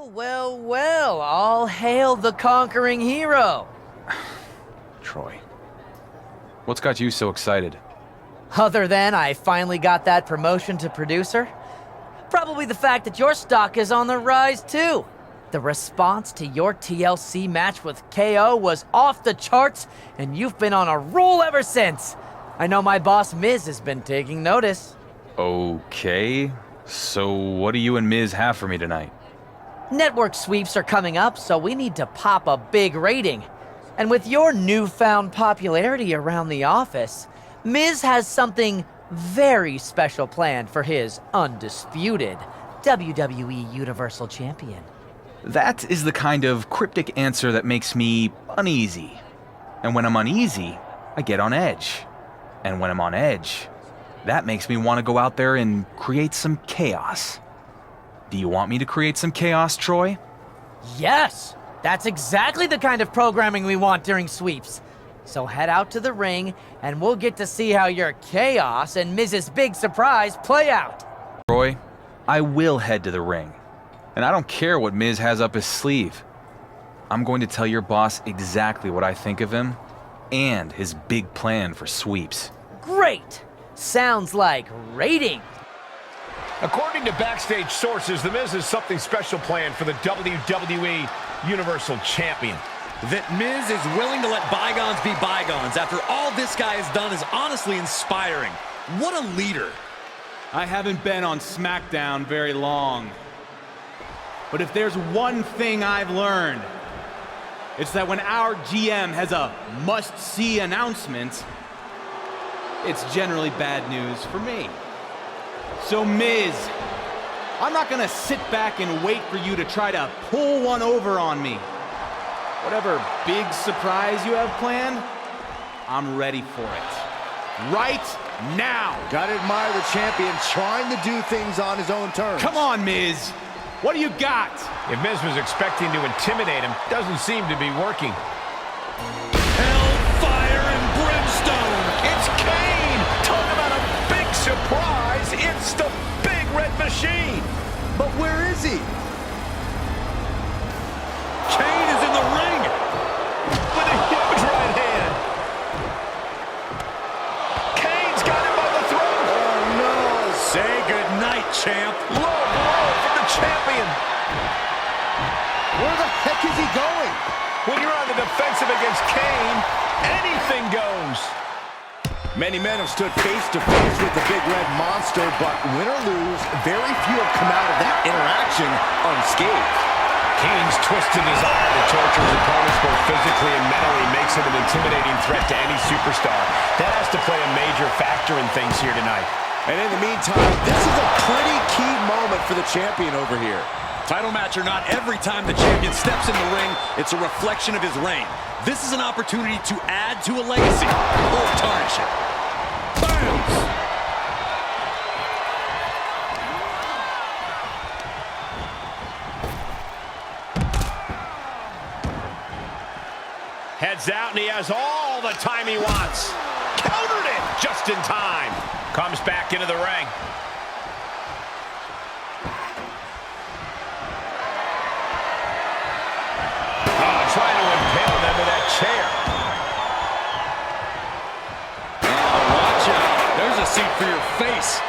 Well, well, well, all hail the conquering hero. Troy, what's got you so excited? Other than I finally got that promotion to producer, probably the fact that your stock is on the rise too. The response to your TLC match with KO was off the charts, and you've been on a roll ever since. I know my boss Miz has been taking notice. Okay, so what do you and Miz have for me tonight? Network sweeps are coming up, so we need to pop a big rating. And with your newfound popularity around the office, Miz has something very special planned for his undisputed WWE Universal Champion. That is the kind of cryptic answer that makes me uneasy. And when I'm uneasy, I get on edge. And when I'm on edge, that makes me want to go out there and create some chaos. Do you want me to create some chaos, Troy? Yes! That's exactly the kind of programming we want during sweeps. So head out to the ring, and we'll get to see how your chaos and Miz's big surprise play out. Troy, I will head to the ring. And I don't care what Miz has up his sleeve. I'm going to tell your boss exactly what I think of him and his big plan for sweeps. Great! Sounds like rating. According to backstage sources, The Miz has something special planned for the WWE Universal Champion. That Miz is willing to let bygones be bygones after all this guy has done is honestly inspiring. What a leader. I haven't been on SmackDown very long. But if there's one thing I've learned, it's that when our GM has a must-see announcement, it's generally bad news for me. So Miz, I'm not gonna sit back and wait for you to try to pull one over on me. Whatever big surprise you have planned, I'm ready for it. Right now. Gotta admire the champion trying to do things on his own terms. Come on, Miz. What do you got? If Miz was expecting to intimidate him, doesn't seem to be working. Hellfire and brimstone. It's Kane! Talk about a big surprise! It's the Big Red Machine! But where is he? Kane is in the ring. With a huge right hand. Kane's got him by the throat. Oh, no. Say goodnight, champ. Low blow for the champion. Where the heck is he going? When you're on the defensive against Kane, anything goes. Many men have stood face to face with the Big Red Monster, but win or lose, very few have come out of that interaction unscathed. Kane's twisted desire to torture his opponents both physically and mentally makes him an intimidating threat to any superstar. That has to play a major factor in things here tonight. And in the meantime, this is a pretty key moment for the champion over here. Title match or not, every time the champion steps in the ring, it's a reflection of his reign. This is an opportunity to add to a legacy or tarnish it. Bounce! Heads out, and he has all the time he wants. Countered it just in time. Comes back into the ring. Oh, trying to impale them with that chair. Oh, watch out. There's a seat for your face.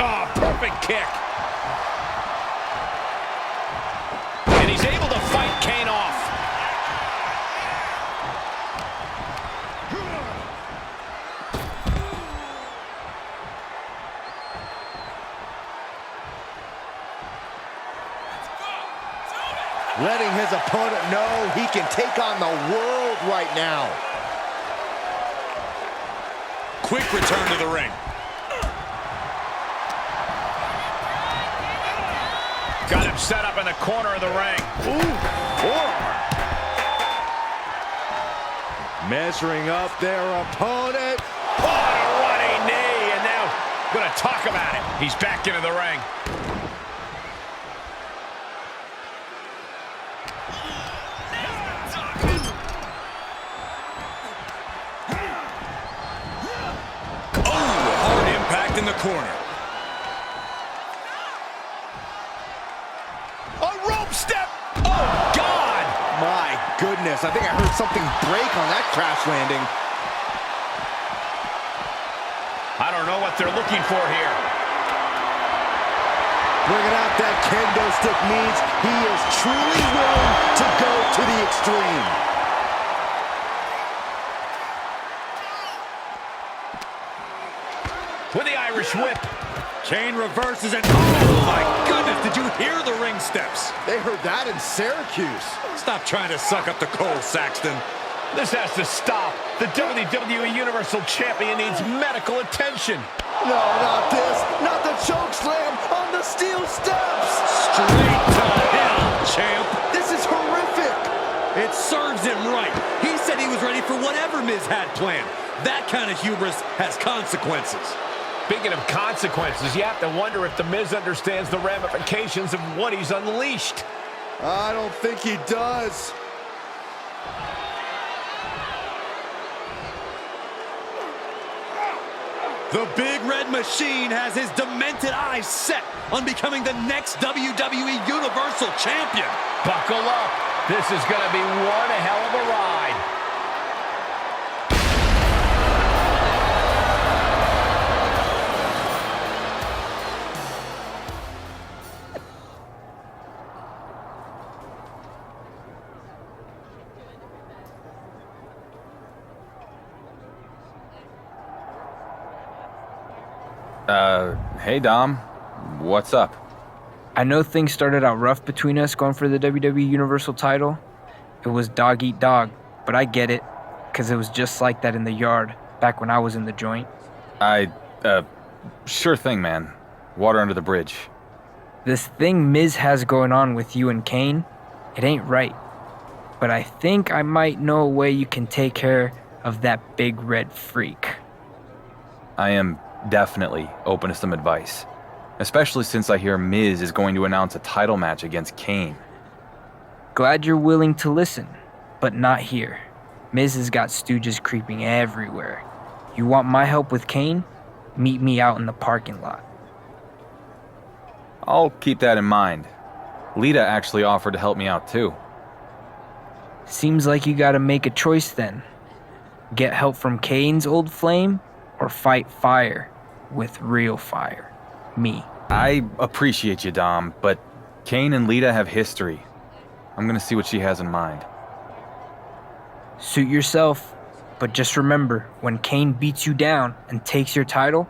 Oh, perfect kick. And he's able to fight Kane off. Letting his opponent know he can take on the world right now. Quick return to the ring. Got him set up in the corner of the ring. Ooh, forearm. Measuring up their opponent. Oh, and a running knee, and now gonna talk about it. He's back into the ring. in the corner. A rope step! Oh, God! My goodness, I think I heard something break on that crash landing. I don't know what they're looking for here. Bringing out that kendo stick means he is truly willing to go to the extreme. With the Irish whip. Kane reverses and oh my goodness, did you hear the ring steps? They heard that in Syracuse. Stop trying to suck up the coal, Saxton. This has to stop. The WWE Universal Champion needs medical attention. No, not this. Not the choke slam on the steel steps. Straight to hell, champ. This is horrific. It serves him right. He said he was ready for whatever Miz had planned. That kind of hubris has consequences. Speaking of consequences, you have to wonder if The Miz understands the ramifications of what he's unleashed. I don't think he does. The Big Red Machine has his demented eyes set on becoming the next WWE Universal Champion. Buckle up. This is going to be one hell of a ride. Hey Dom, what's up? I know things started out rough between us going for the WWE Universal title. It was dog eat dog, but I get it, because it was just like that in the yard, back when I was in the joint. Sure thing, man. Water under the bridge. This thing Miz has going on with you and Kane, it ain't right. But I think I might know a way you can take care of that big red freak. I am definitely open to some advice, especially since I hear Miz is going to announce a title match against Kane. Glad you're willing to listen, but not here. Miz has got stooges creeping everywhere. You want my help with Kane? Meet me out in the parking lot. I'll keep that in mind. Lita actually offered to help me out too. Seems like you gotta make a choice then. Get help from Kane's old flame, or fight fire with real fire. Me. I appreciate you, Dom, but Kane and Lita have history. I'm gonna see what she has in mind. Suit yourself, but just remember, when Kane beats you down and takes your title,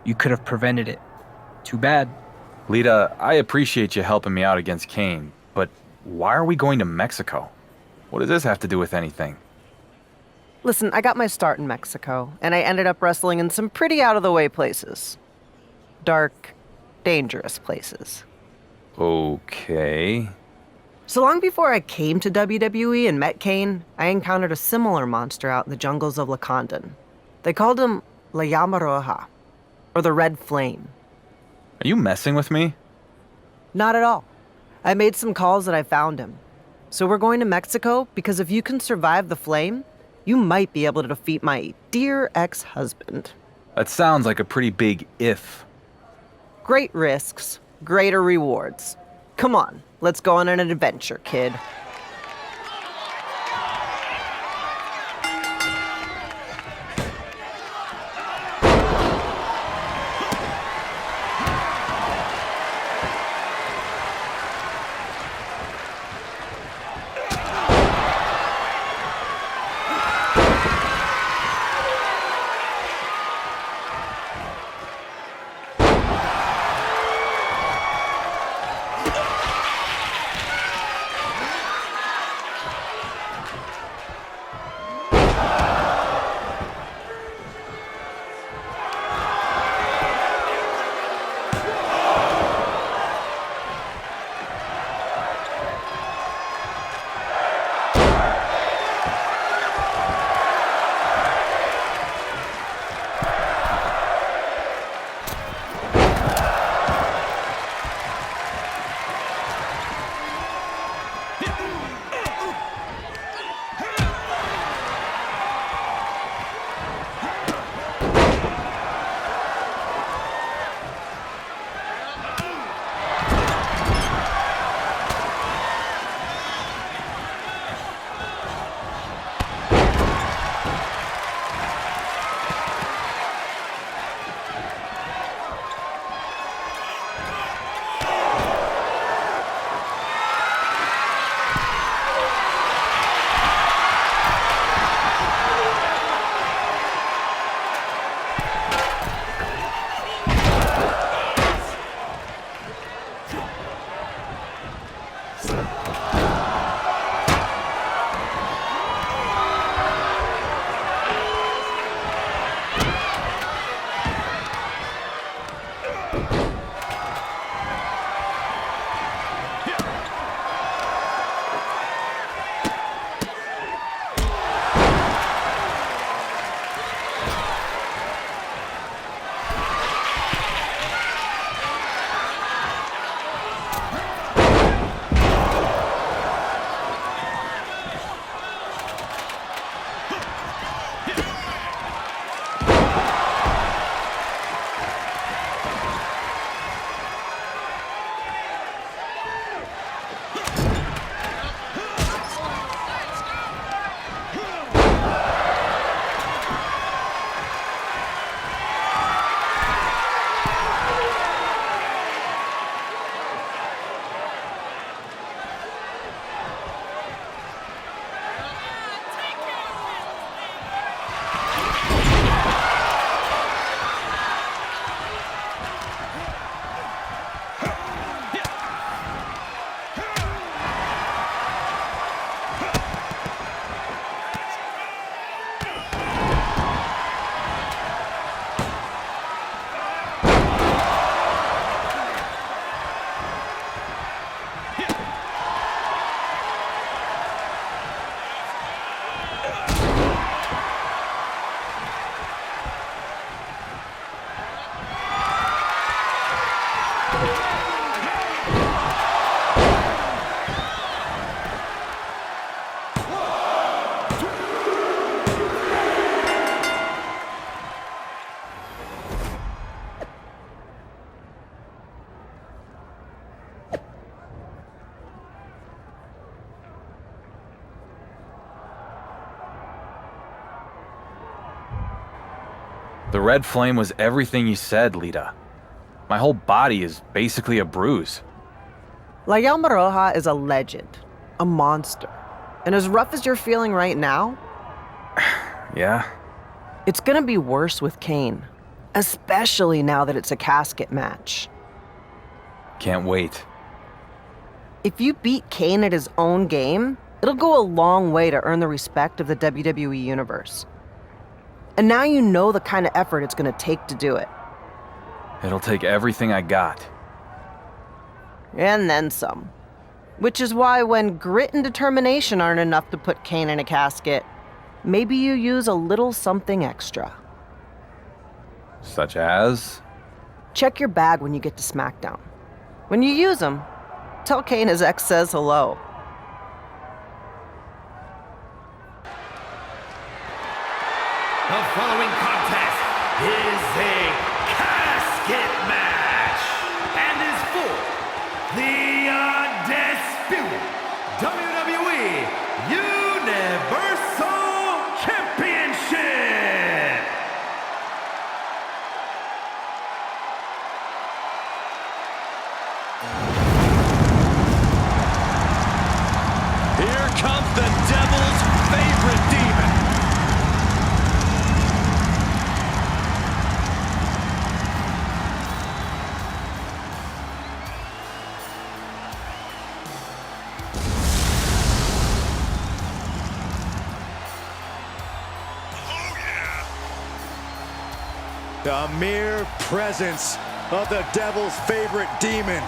you could have prevented it. Too bad. Lita, I appreciate you helping me out against Kane, but why are we going to Mexico? What does this have to do with anything? Listen, I got my start in Mexico, and I ended up wrestling in some pretty out-of-the-way places. Dark, dangerous places. Okay. So long before I came to WWE and met Kane, I encountered a similar monster out in the jungles of Lakandan. They called him La Llama Roja, or the Red Flame. Are you messing with me? Not at all. I made some calls and I found him. So we're going to Mexico because if you can survive the flame, you might be able to defeat my dear ex-husband. That sounds like a pretty big if. Great risks, greater rewards. Come on, let's go on an adventure, kid. The red flame was everything you said, Lita. My whole body is basically a bruise. La Llama Roja is a legend, a monster. And as rough as you're feeling right now, Yeah? it's gonna be worse with Kane. Especially now that it's a casket match. Can't wait. If you beat Kane at his own game, it'll go a long way to earn the respect of the WWE Universe. And now you know the kind of effort it's gonna take to do it. It'll take everything I got. And then some. Which is why when grit and determination aren't enough to put Kane in a casket, maybe you use a little something extra. Such as? Check your bag when you get to SmackDown. When you use them, tell Kane his ex says hello. The following contest is a casket match and is for the undisputed WWE Universal Championship. Here comes the Devil's favorite demon. The mere presence of the Devil's favorite demon.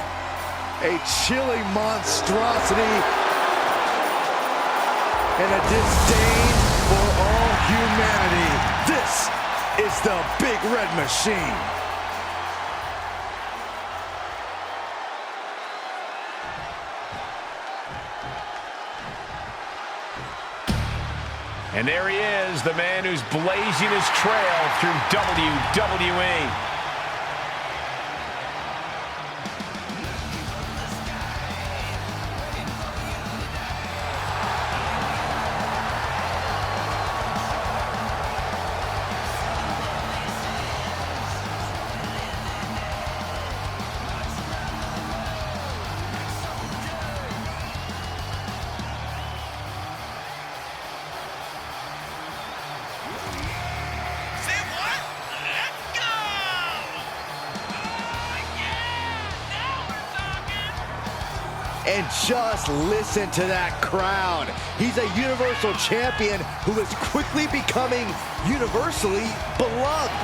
A chilling monstrosity and a disdain for all humanity. This is the Big Red Machine. And there he is, the man who's blazing his trail through WWE. And just listen to that crowd. He's a Universal Champion who is quickly becoming universally beloved.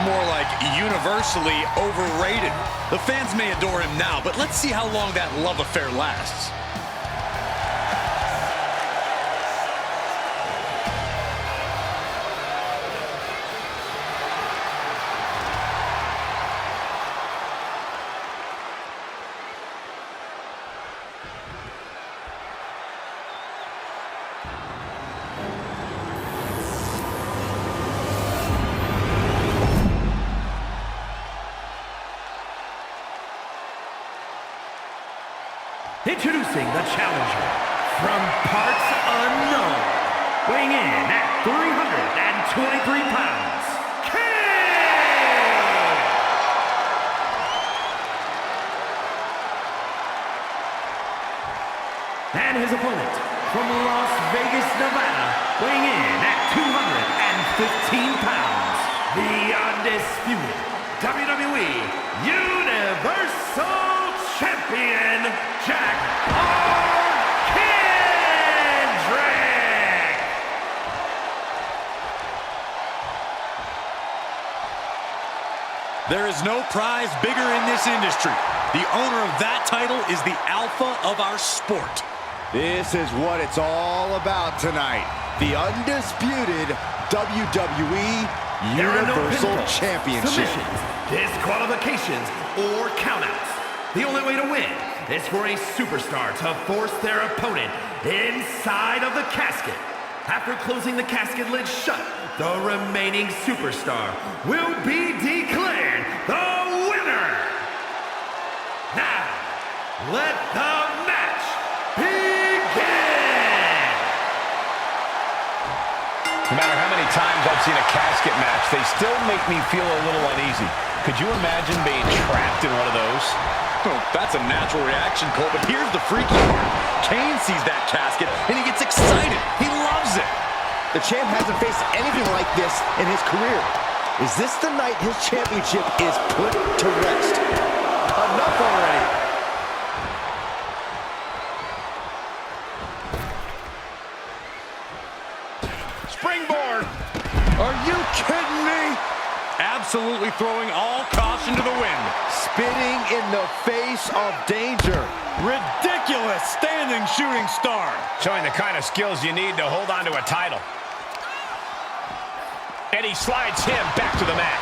More like universally overrated. The fans may adore him now, but let's see how long that love affair lasts. Introducing the challenger from parts unknown, weighing in at 323 pounds, Kane! And his opponent from Las Vegas, Nevada, weighing in at 215 pounds, the undisputed WWE Universal Champion, Jagger. There is no prize bigger in this industry. The owner of that title is the alpha of our sport. This is what it's all about tonight. The undisputed WWE Universal Championship. Submissions, disqualifications, or countouts. The only way to win is for a superstar to force their opponent inside of the casket. After closing the casket lid shut, the remaining superstar will be declared the winner. Now, let the match begin. No matter how many times I've seen a casket match, they still make me feel a little uneasy. Could you imagine being trapped in one of those? Oh, that's a natural reaction, Cole, but here's the freaky part. Kane sees that casket, and he gets excited. He loves it. The champ hasn't faced anything like this in his career. Is this the night his championship is put to rest? Enough already. Springboard. Are you kidding me? Absolutely throwing all caution to the wind. Spitting in the face of danger. Ridiculous standing shooting star. Showing the kind of skills you need to hold on to a title. And he slides him back to the mat.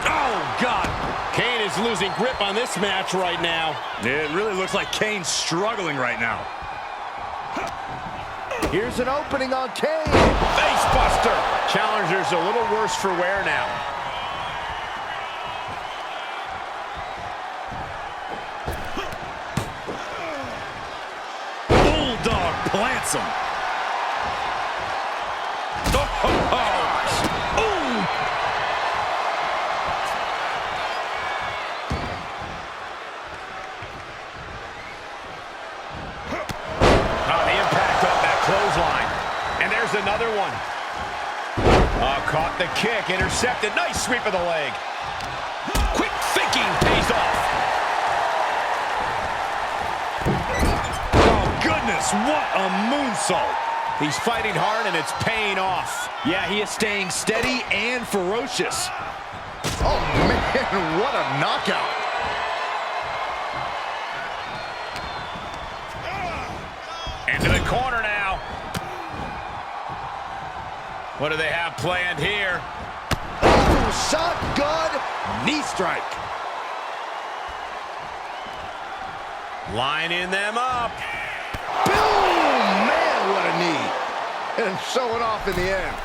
Oh, God. Kane is losing grip on this match right now. It really looks like Kane's struggling right now. Here's an opening on Kane. Face buster. Challenger's a little worse for wear now. Bulldog plants him. Clothesline. And there's another one. Caught the kick, intercepted. Nice sweep of the leg. Quick thinking pays off. Oh, goodness, what a moonsault. He's fighting hard, and it's paying off. Yeah, he is staying steady and ferocious. Oh, man, what a knockout. Into the corner now. What do they have planned here? Oh, shotgun knee strike. Lining them up. Boom! Man, what a knee. And showing off in the end.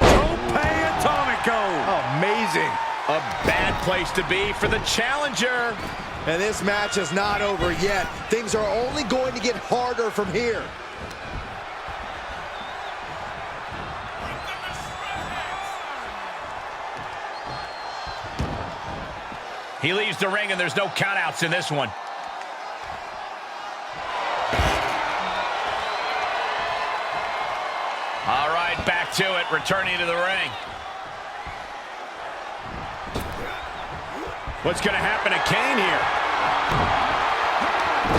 Tope Atomico. Amazing. A bad place to be for the challenger. And this match is not over yet. Things are only going to get harder from here. He leaves the ring, and there's no countouts in this one. All right, back to it, returning to the ring. What's going to happen to Kane here?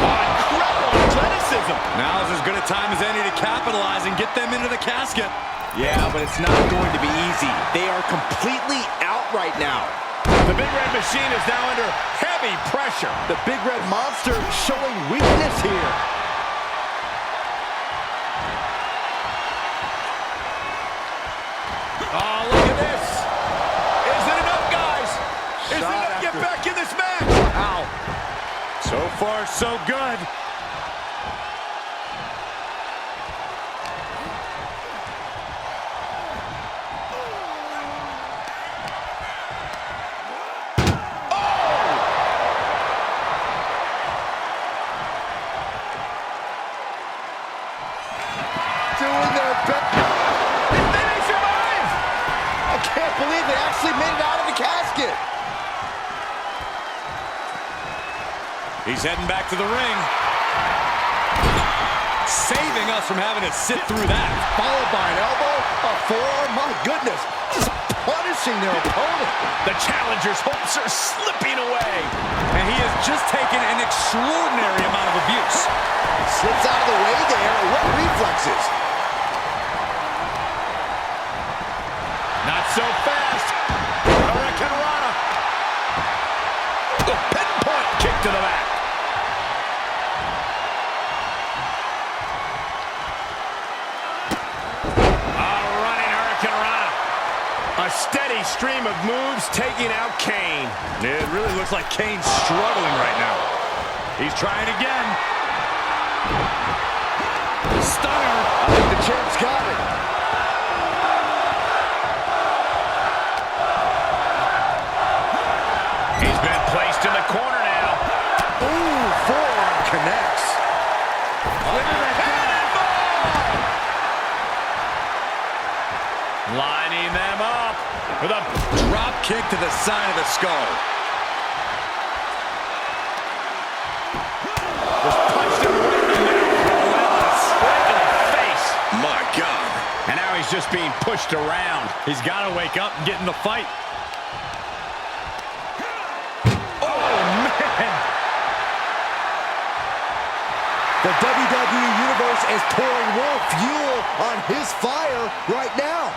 Oh, incredible athleticism. Now's as good a time as any to capitalize and get them into the casket. Yeah, but it's not going to be easy. They are completely out right now. The Big Red Machine is now under heavy pressure. The Big Red Monster showing weakness here. Oh, look at this. Is it enough, guys? Is it enough to get back in this match? Ow. So far, so good. Doing their best. They may survive. I can't believe they actually made it out of the casket. He's heading back to the ring. Saving us from having to sit through that. Followed by an elbow, a forearm, my goodness. Just punishing their opponent. The challenger's hopes are slipping away. And he has just taken an extraordinary amount of abuse. Slips out of the way there. What reflexes? Not so fast. Hurricane Rana. The pinpoint kick to the back. Running Hurricane Rana. A steady stream of moves taking out Kane. It really looks like Kane's struggling right now. He's trying again. Stunner. I think the champ's got it. He's been placed in the corner. with a Drop kick to the side of the skull. just punched him right in the middle. Relentless. Right to the face. My God. And now he's just being pushed around. He's got to wake up and get in the fight. Oh, man. The WWE Universe is pouring more fuel on his fire right now.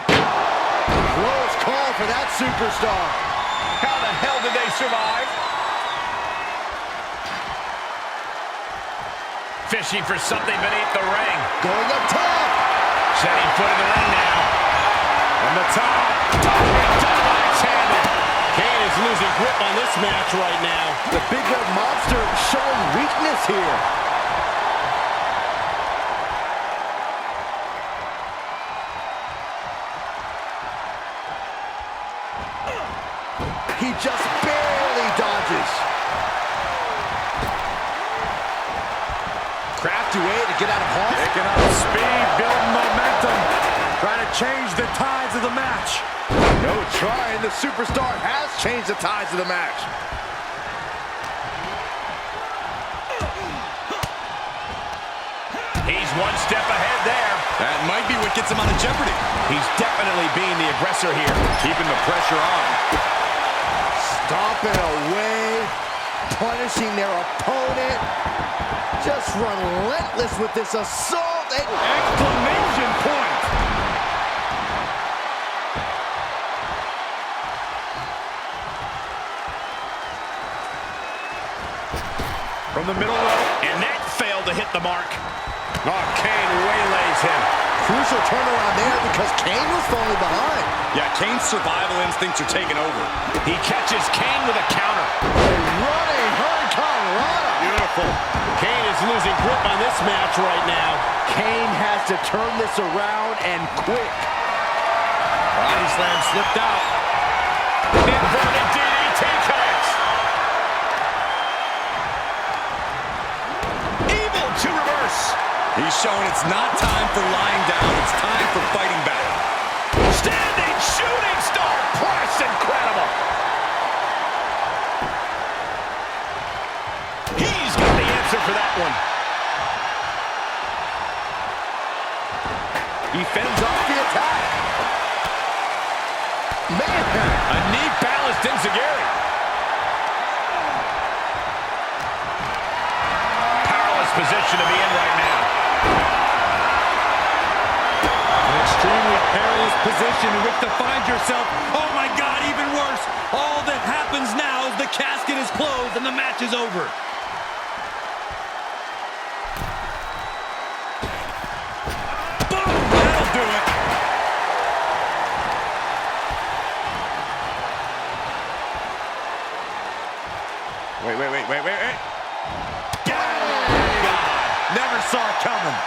Close call for that superstar. How the hell did they survive? Fishing for something beneath the ring. Going up top. Setting foot in the ring now. From the top. Double-handed. Kane is losing grip on this match right now. The big red monster showing weakness here. He just barely dodges. Crafty way to get out of harm. Picking up speed, building momentum. Trying to change the tides of the match. No trying. The superstar has changed the tides of the match. He's one step ahead there. That might be what gets him out of jeopardy. He's definitely being the aggressor here. Keeping the pressure on. Stomping away, punishing their opponent. Just relentless with this assault. And Exclamation point. From the middle rope, and that failed to hit the mark. Oh, Kane waylays him. crucial turnaround there because Kane was falling behind. Yeah, Kane's survival instincts are taking over. He catches Kane with a counter. A running hurricane rana. Beautiful. Kane is losing grip on this match right now. Kane has to turn this around and quick. Body slam slipped out. Inverted DDT connects. Evil to reverse. He's showing it's not time for lying down. It's time for fighting back. Standing shooting star press. Incredible. He's got the answer for that one. He fends off the attack. Man! A knee balanced Enziguri. Powerless position to be in right now. An extremely perilous position in which to find yourself. Oh my God, even worse. All that happens now is the casket is closed and the match is over. Boom! That'll do it. Wait. God, never saw it coming.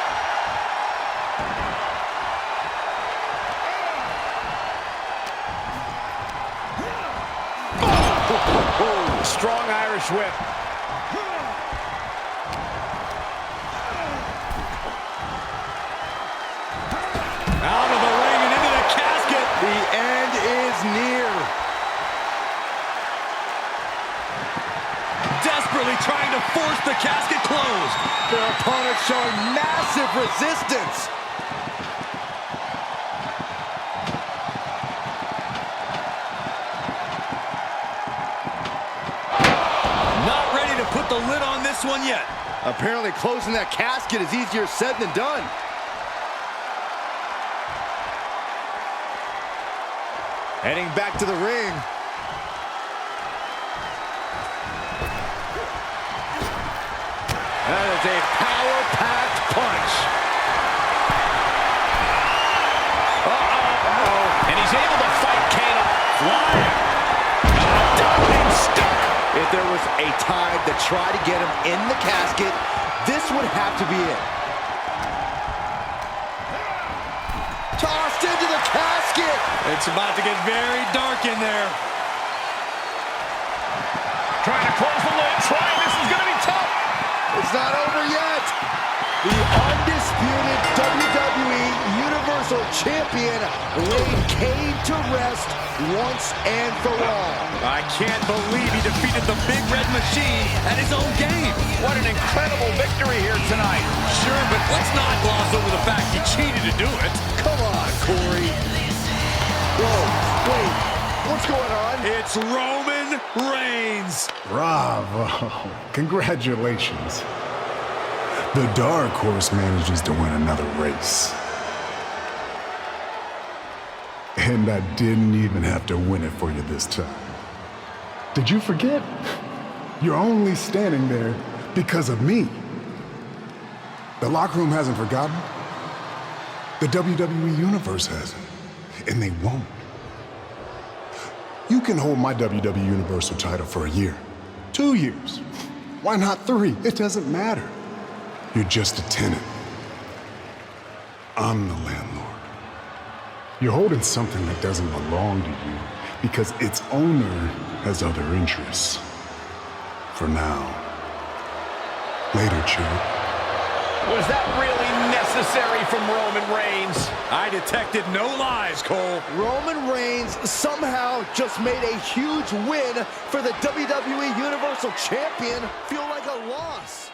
Strong Irish whip. Out of the ring and into the casket. The end is near. Desperately trying to force the casket closed. Their opponent showing massive resistance. Not ready to put the lid on this one yet. Apparently closing that casket is easier said than done. Heading back to the ring. That is a power-packed punch. And he's able to fight Kane off. Flying. Diving start. If there was a time to try to get him in the casket, this would have to be it. Tossed into the casket. It's about to get very dark in there. Trying to close the lid. Trying. This is going to be tough. It's not over yet. undisputed WWE Universal Champion laid Kane to rest once and for all. I can't believe he defeated the Big Red Machine at his own game. What an incredible victory here tonight. Sure, but let's not gloss over the fact he cheated to do it. Come on, Corey. Whoa, wait, what's going on? It's Roman Reigns. Bravo. Congratulations. The Dark Horse manages to win another race. And I didn't even have to win it for you this time. Did you forget? You're only standing there because of me. The locker room hasn't forgotten. The WWE Universe hasn't. And they won't. You can hold my WWE Universal title for a year, 2 years. Why not 3? It doesn't matter. You're just a tenant. I'm the landlord. You're holding something that doesn't belong to you because its owner has other interests. For now. Later, Chuck. Was that really necessary from Roman Reigns? I detected no lies, Cole. Roman Reigns somehow just made a huge win for the WWE Universal Champion feel like a loss.